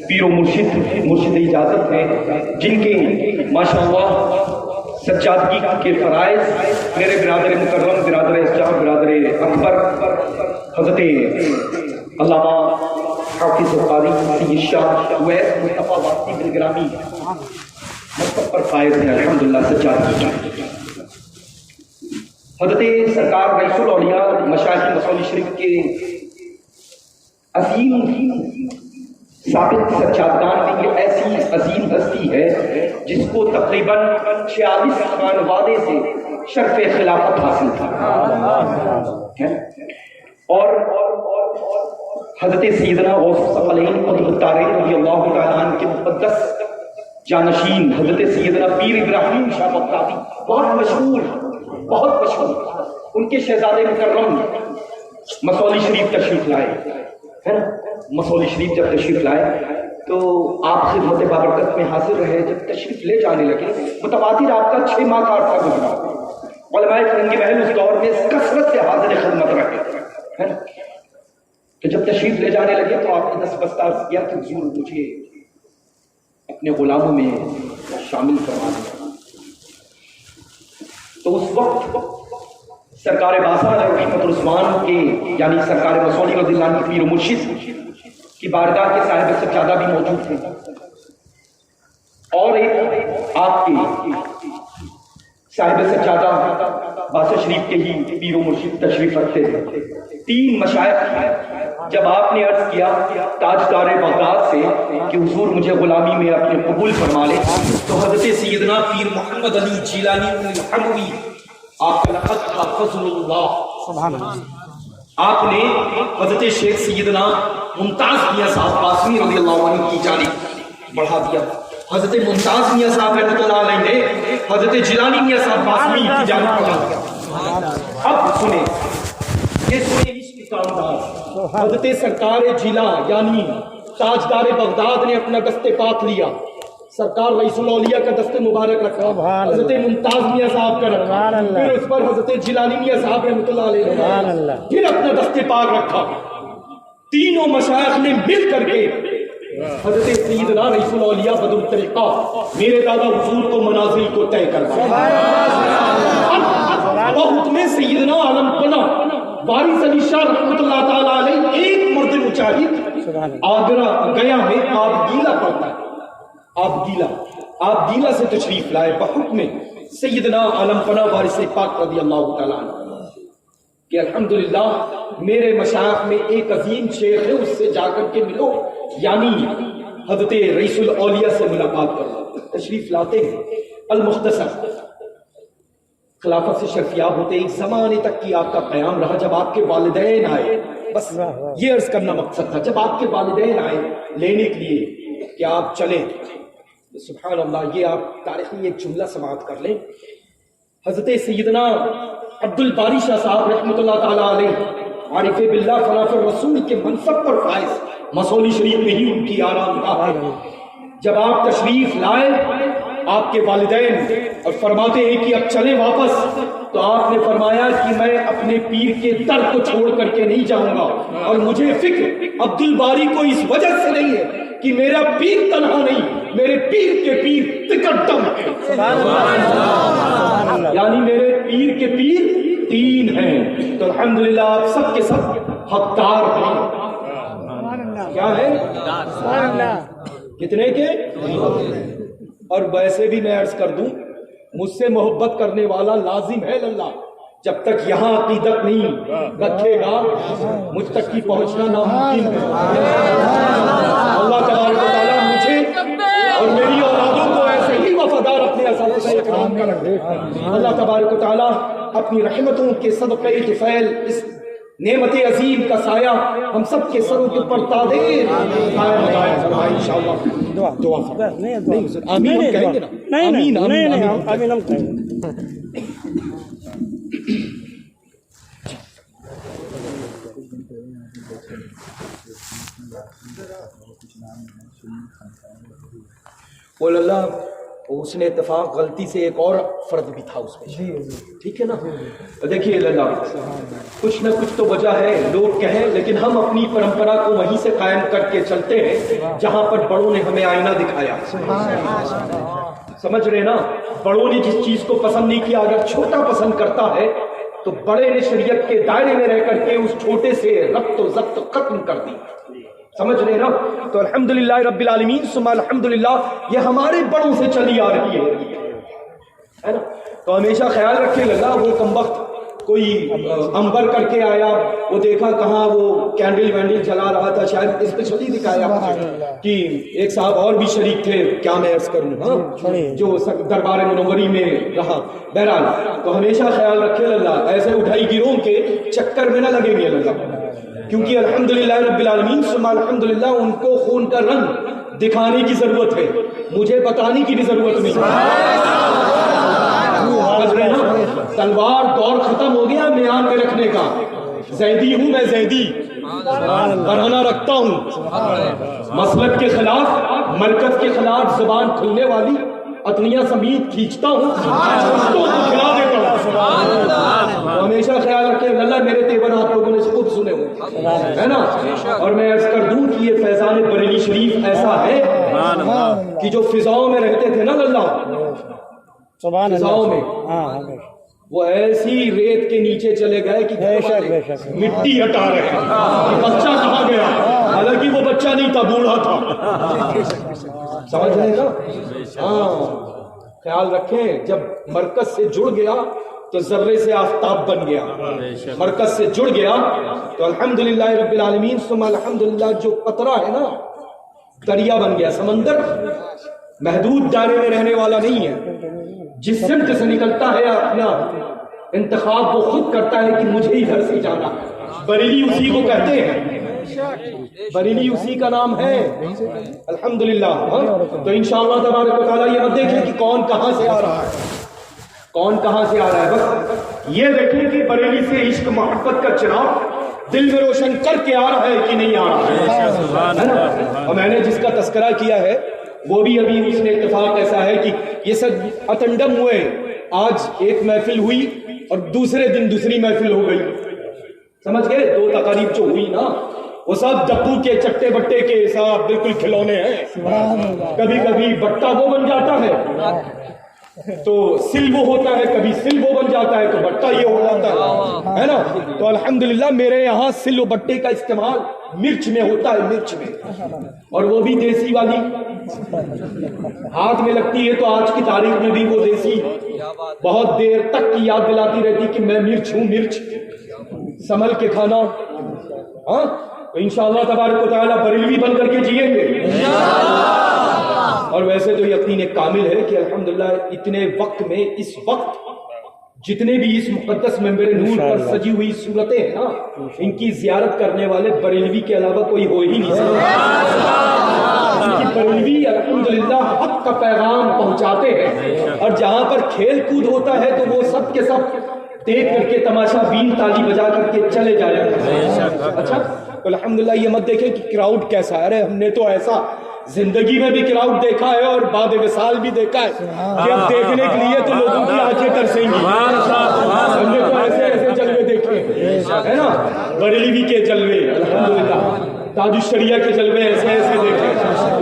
پیر و مرشد اجازت ہیں، جن کے ماشاءاللہ سجادگی کے فرائض میرے برادر مکرم، برادر اسجار، برادر اکبر حضرت علامہ حافظ قاری سید شاہ اویس مصطفیٰ واسطی بلگرامی مصطفیٰ پر فائز ہیں الحمدللہ سجادگی کی. حضرت سرکار رئیس الاولیاء مشائخ مصولی شریف کے عظیم ثابت سجادگان میں یہ ایسی عظیم ہستی ہے جس کو تقریباً 46 خانوادے سے شرف خلافت حاصل تھا. اور حضرت سیدنا غوث الثقلین قطب الدارین رضی اللہ تعالیٰ عنہ کے مقدس جانشین حضرت سیدنا پیر ابراہیم شاہ بغدادی بہت مشہور ان کے شہزادے مکرم مصولی شریف تشریف لائے. مصولی شریف جب تشریف لائے تو آپ خدمت بابرکت میں حاضر رہے. جب تشریف لے جانے لگے متواتر آپ کا 6 ماہ کا عرصہ گزرا. علماء کرام کے بہن اس دور میں کثرت سے حاضر خدمت رہے ہے نا. تو جب تشریف لے جانے لگے تو آپ نے دستبستہ کیا کہ حضور مجھے اپنے غلاموں میں شامل کروا دیا. تو اس وقت سرکار بازار رحمت عثمان کے یعنی سرکار مسعودی رضی اللہ عنہ کی پیر و مرشد کی بارگاہ کے صاحب سجادہ بھی موجود تھے اور ایک آپ کے صاحب سجادہ باسا شریف کے ہی پیر و مرشد تشریف رکھتے تھے. 3 مشائخ. جب آپ نے عرض کیا تاجدار بغداد سے کہ حضور مجھے غلامی میں اپنے قبول فرما لے تو حضرت سیدنا پیر محمد علی جیلانی الحموی آپ کا لقب تھا فضل اللہ. سبحان اللہ. آپ نے حضرت شیخ سیدنا ممتاز میاں صاحب قاسمی رضی اللہ عنہ کی جانب بڑھا دیا. حضرت ممتاز میاں صاحب رحمۃ اللہ علیہ نے حضرت جیلانی میاں صاحب قاسمی کی جانب بڑھا دیا. اب سنیں یہ سنیں عشق کامدار حضرت سرکار جیلا یعنی تاجدار بغداد نے اپنا دست پاک لیا. سرکار رئیس الاولیاء کا دست مبارک رکھا. حضرت ممتاز میاں صاحب کا رکھا. پھر اس پر حضرت جیلانی میاں صاحب رحمۃ اللہ علیہ نے پھر اپنا دست پاک رکھا. تینوں مشائخ نے مل کر کے حضرت سیدنا رئیس الاولیاء بدر الطریقہ میرے دادا حضور کو منازل کو طے کروایا. بہت میں سیدنا علم پنا وارث علی شاہ رحمۃ اللہ تعالی علیہ ایک مرد مجاہد آگرہ گیا میں آپ گیلا پڑتا ہے. آپ گیلا سے تشریف لائے بحکم سیدنا عالم پناہ وارث پاک رضی اللہ تعالیٰ عنہ کہ الحمدللہ میرے مشائخ میں ایک عظیم شیخ ہے اس سے جا کر کے ملو یعنی حضرت رئیس الاولیاء سے ملاقات کرو. تشریف لاتے ہیں. المختصر خلافت سے شرفیاب ہوتے ایک زمانے تک کی آپ کا قیام رہا. جب آپ کے والدین آئے بس یہ عرض کرنا مقصد تھا جب آپ کے والدین آئے لینے کے لیے کہ آپ چلیں سبحان اللہ یہ آپ تاریخی ایک جملہ سماعت کر لیں. حضرت سیدنا عبد الباری شاہ صاحب رحمۃ اللہ تعالیٰ علیہ عارف باللہ خلاف الرسول کے منصب پر فائز مسولی شریف میں ہی ان کی آرام گاہ ہے. جب آپ تشریف لائے آپ کے والدین اور فرماتے ہیں کہ اب چلیں واپس تو آپ نے فرمایا کہ میں اپنے پیر کے در کو چھوڑ کر کے نہیں جاؤں گا اور مجھے فکر عبد الباری کو اس وجہ سے نہیں ہے کہ میرا پیر تنہا نہیں میرے پیر کے پیر تکڑم ہے. یعنی میرے پیر کے پیر 3 ہیں. تو الحمدللہ آپ سب کے سب حقدار ہیں. کیا ہے کتنے کے؟ اور ویسے بھی میں عرض کر دوں مجھ سے محبت کرنے والا لازم ہے اللہ جب تک یہاں عقیدت نہیں رکھے گا مجھ تک کی پہنچنا ناممکن ہے. اللہ تبارک و تعالیٰ مجھے اور میری اولادوں کو ایسے ہی وفادار اپنے اساتذہ اکرام کا رکھے. اللہ تبارک و تعالیٰ اپنی رحمتوں کے صدقے طفیل اس نعمت عظیم کا سایہ ہم سب کے سروں کے اوپر تادیر انشاءاللہ. دعا آمین کہیں گے نا؟ آمین آمین ہم کہیں گے. بول اللہ اس نے اتفاق غلطی سے ایک اور فرد بھی تھا اس میں ٹھیک ہے نا. دیکھیے اللہ کچھ نہ کچھ تو وجہ ہے لوگ کہیں لیکن ہم اپنی پرمپرا کو وہیں سے قائم کر کے چلتے ہیں جہاں پر بڑوں نے ہمیں آئینہ دکھایا. سمجھ رہے نا بڑوں نے جس چیز کو پسند نہیں کیا اگر چھوٹا پسند کرتا ہے تو بڑے نے شریعت کے دائرے میں رہ کر کے اس چھوٹے سے ربط و ضبط ختم کر دی. سمجھ رہے نا. تو الحمدللہ رب العالمین ثم الحمدللہ یہ ہمارے بڑوں سے چلی آ رہی ہے نا. تو ہمیشہ خیال رکھے لگا وہ کمبخت کوئی امبر کر کے آیا وہ دیکھا کہاں وہ کینڈل وینڈل جلا رہا تھا شاید اسپیشلی دکھایا کہ ایک صاحب اور بھی شریک تھے کیا میں عرض کروں ہاں جو دربار منوری میں رہا. بہرحال تو ہمیشہ خیال رکھے اللہ ایسے اٹھائی گیروں کے چکر میں نہ لگیں گے اللہ کیونکہ الحمدللہ رب العالمین ثم الحمدللہ ان کو خون کا رنگ دکھانے کی ضرورت ہے مجھے بتانے کی بھی ضرورت نہیں. تلوار دور ختم ہو گیا میان میں رکھنے کا. زیدی ہوں میں زیدی برہنہ رکھتا ہوں، مسلک کے خلاف، مرکز کے خلاف زبان کھلنے والی اتنیاں سمیت کھینچتا ہوں، اس کو کھلا دیتا ہوں۔ ہمیشہ خیال رکھیں، اللہ میرے تیور آپ لوگوں نے خود سنے ہوئے ہے نا، اور میں عرض کر دوں کہ یہ فیضان بریلی شریف ایسا ہے کہ جو فضاؤں میں رہتے تھے نا اللہ، فضاؤں میں وہ ایسی ریت کے نیچے چلے گئے کہ مٹی ہٹا رہے ہیں، بچہ کہاں گیا، حالانکہ وہ بچہ نہیں تھا، بوڑھا تھا، سمجھ رہے نا؟ ہاں، خیال رکھیں، جب مرکز سے جڑ گیا تو ذرے سے آفتاب بن گیا، مرکز سے جڑ گیا تو الحمدللہ رب العالمین ثم الحمدللہ جو قطرہ ہے نا دریا بن گیا، سمندر محدود دائرے میں رہنے والا نہیں ہے، جس سمت سے نکلتا ہے اپنا انتخاب وہ خود کرتا ہے کہ مجھے ادھر سے جانا ہے، بریلی اسی کو کہتے ہیں، بریلی اسی کا نام ہے الحمدللہ۔ تو انشاءاللہ تبارک و تعالیٰ یہ مت دیکھیں کہ کون کہاں سے آ رہا ہے، کون کہاں سے آ رہا ہے، بس یہ دیکھیں کہ بریلی سے عشق محبت کا چراغ دل میں روشن کر کے آ رہا ہے کہ نہیں آ رہا ہے نا۔ اور میں نے جس کا تذکرہ کیا ہے وہ بھی ابھی اس میں اتفاق ایسا ہے کہ یہ سب اتنڈم ہوئے، آج ایک محفل ہوئی اور دوسرے دن دوسری محفل ہو گئی، سمجھ گئے؟ دو تقاریب جو ہوئی نا وہ سب ڈبو کے چٹے بٹے کے ساتھ بالکل کھلونے ہیں، کبھی کبھی بٹا وہ بن جاتا ہے تو سل وہ ہوتا ہے، کبھی سل وہ بن جاتا ہے تو بٹا یہ ہو جاتا ہے نا۔ تو الحمدللہ میرے یہاں سل و بٹے کا استعمال مرچ میں ہوتا ہے، مرچ میں، اور وہ بھی دیسی والی ہاتھ میں لگتی ہے، تو آج کی تاریخ میں بھی وہ دیسی بہت دیر تک کی یاد دلاتی رہتی کہ میں مرچ ہوں، مرچ سنبھل کے کھانا۔ ہاں، تو انشاءاللہ تبارک و تعالیٰ بریلوی بن کر کے جئیں گے، اور ویسے تو یقین کامل ہے کہ الحمدللہ اتنے وقت میں اس وقت جتنے بھی اس مقدس منبر نور پر سجی ہوئی صورتیں ہیں نا، ان کی زیارت کرنے والے بریلوی کے علاوہ کوئی ہو ہی نہیں سکتا، کیونکہ بریلوی الحمدللہ حق کا پیغام پہنچاتے ہیں، اور جہاں پر کھیل کود ہوتا ہے تو وہ سب کے سب دیکھ کر کے تماشا بین تالی بجا کر کے چلے جاتے ہیں۔ اچھا، تو الحمدللہ یہ مت دیکھیں کہ کراؤڈ کیسا ہے، ارے ہم نے تو ایسا زندگی میں بھی کراؤڈ دیکھا ہے اور بعد وصال بھی دیکھا ہے کہ اب دیکھنے کے لیے تو لوگوں کی آنکھیں ترسیں گی، ہم نے تو ایسے ایسے جلوے دیکھے ہے نا، بریلوی کے جلوے الحمدللہ، تاج الشریعہ کے جلوے ایسے ایسے دیکھے،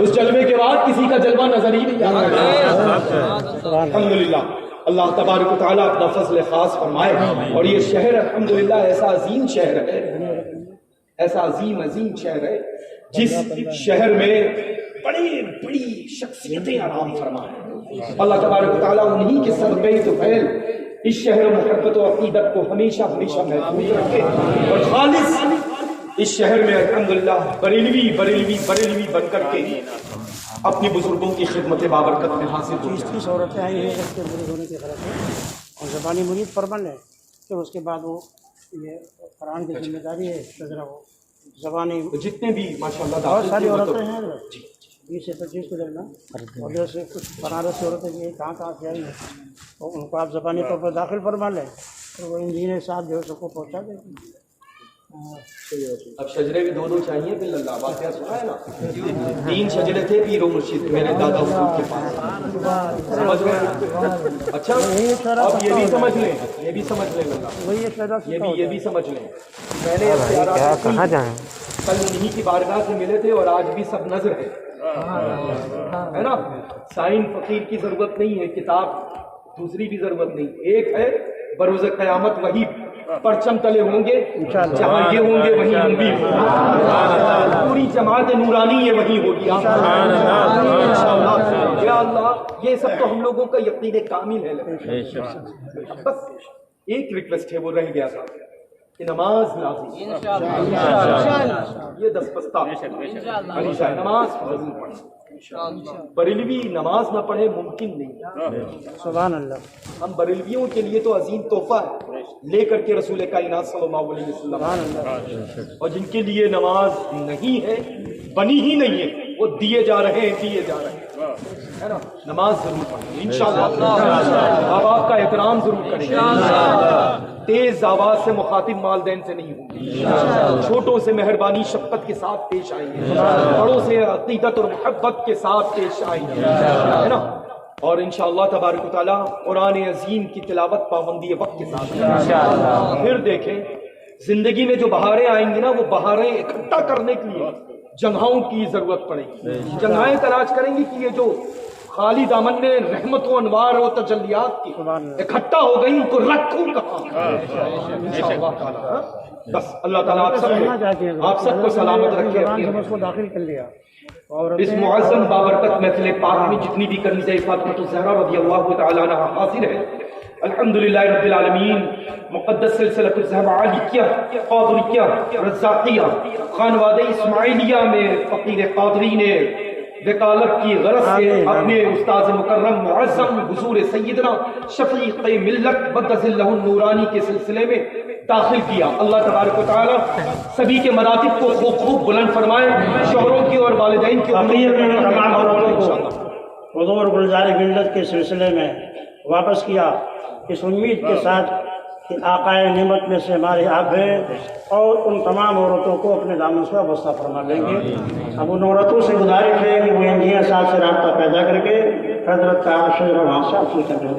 اس جلوے کے بعد کسی کا جلوہ نظر ہی نہیں آتا۔ الحمدللہ اللہ تبارک و تعالیٰ اپنا فضل خاص فرمائے، اور یہ شہر الحمدللہ ایسا عظیم شہر ہے، ایسا عظیم شہر ہے جس شہر میں بڑی بڑی شخصیتیں آرام فرمائے۔ اللہ تبارک و تعالیٰ انہی کے صدقے تو پھیل اس شہر محبت و عقیدت کو ہمیشہ ہمیشہ محفوظ رکھے، اور خالص اس شہر میں الحمدللہ بریلوی بریلوی بریلوی بن کر کے اپنی بزرگوں کی خدمت بابرکت میں حاصل ہو جائے۔ 30 عورتیں آئی ہیں اس کے مرید ہونے کی غرض ہے، اور زبانی مرید پربند ہے، پھر اس کے بعد وہ یہ قرآن کی ذمہ داری ہے، وہ زبانی جتنے بھی ماشاءاللہ بہت ساری عورتیں ہیں، 20 سے 25 کے درمیان، اور جیسے کچھ بنارس سے عورتیں یہ کہاں سے آئی ہیں، تو ان کو آپ زبانی طور پر داخل فرما لیں، تو وہ انجینئر صاحب جو ہے سب کو پہنچا دیں گے۔ اب شجرے بھی دو چاہیے، بل اللہ واقعہ سنا ہے نا، 3 شجرے تھے پیر و مرشد میرے دادا حضور کے پاس، سمجھ گئے؟ اچھا، اب یہ بھی سمجھ لیں، یہ بھی سمجھ لیں اللہ، یہ بھی سمجھ لیں، میں نے کہاں جائیں کل انہی کی بارگاہ سے ملے تھے، اور آج بھی سب نظر ہے نا۔ سائن فقیر کی ضرورت نہیں ہے، کتاب دوسری بھی ضرورت نہیں، ایک ہے بروز قیامت وہی پرچم تلے ہوں گے، جہاں یہ ہوں گے وہیں ہم بھی ہوں گے، پوری جماعت نورانی یہ وہیں ہوگی انشاءاللہ یا اللہ۔ یہ سب تو ہم لوگوں کا یقین کامل ہے، بس ایک ریکویسٹ ہے وہ رہ گیا تھا کہ نماز لازم، یہ 10 پستہ نماز ضرور پڑھیں، بریلوی نماز نہ پڑھے ممکن نہیں۔ سبحان اللہ، ہم بریلویوں کے لیے تو عظیم تحفہ ہے لے کر کے رسول کائنات صلی اللہ علیہ وسلم، اور جن کے لیے نماز نہیں ہے، بنی ہی نہیں ہے، وہ دیے جا رہے ہیں، دیے جا رہے ہیں۔ ہے نا، نماز ضرور پڑھیں انشاءاللہ، ماں باپ کا احترام ضرور کریں، تیز آواز سے مخاطب والدین سے نہیں ہوگی، چھوٹوں سے مہربانی شفقت کے ساتھ پیش آئیں گے، بڑوں سے عقیدت اور محبت کے ساتھ پیش آئیں گے، ہے نا، اور انشاءاللہ تبارک و تعالیٰ قرآن عظیم کی تلاوت پابندی وقت کے ساتھ۔ پھر دیکھیں زندگی میں جو بہاریں آئیں گی نا، وہ بہاریں اکٹھا کرنے کے لیے جگہوں کی ضرورت پڑے گی، جگہیں تلاش کریں گی کہ یہ جو خالی دامن میں رحمت و انوار و تجلیات کی اکٹھا ہو گئی، ان کو رکھوں کہاں انشاءاللہ تعالیٰ۔ بس اللہ تعالیٰ آپ سب کو سلامت رکھے، اس کو داخل کر لیا۔ اور اس معظم بابرکت محفل پاک میں جتنی بھی کنیزہ فاطمہ الزہرا رضی اللہ تعالیٰ عنہ حاضر ہے، الحمدللہ رب العالمین، مقدس سلسلۃ الذهب عالیہ، قادریہ، رزاقیہ، خانوادہ اسماعیلیہ میں فقیر قادری نے وکالت کی غرض سے اپنے استاذ مکرم معظم حضور سیدنا شفیق ملت مقدس اللہ النورانی کے سلسلے میں داخل کیا۔ اللہ تبارک و تعالی سبھی کے مراتب کو خوب خوب بلند فرمائے، شوہروں کی اور والدین کی فقیر نے تمام عورتوں کو حضور گلزار ملت کے سلسلے میں واپس کیا، اس امید کے ساتھ کہ آقائے نعمت میں سے ہمارے آپ ہیں اور ان تمام عورتوں کو اپنے دامن سے وابستہ فرما لیں گے۔ اب ان عورتوں سے گزارش ہے کہ وہ انجینئر صاحب سے رابطہ پیدا کر کے حضرت کا عرش وہاں سے حاصل کرنے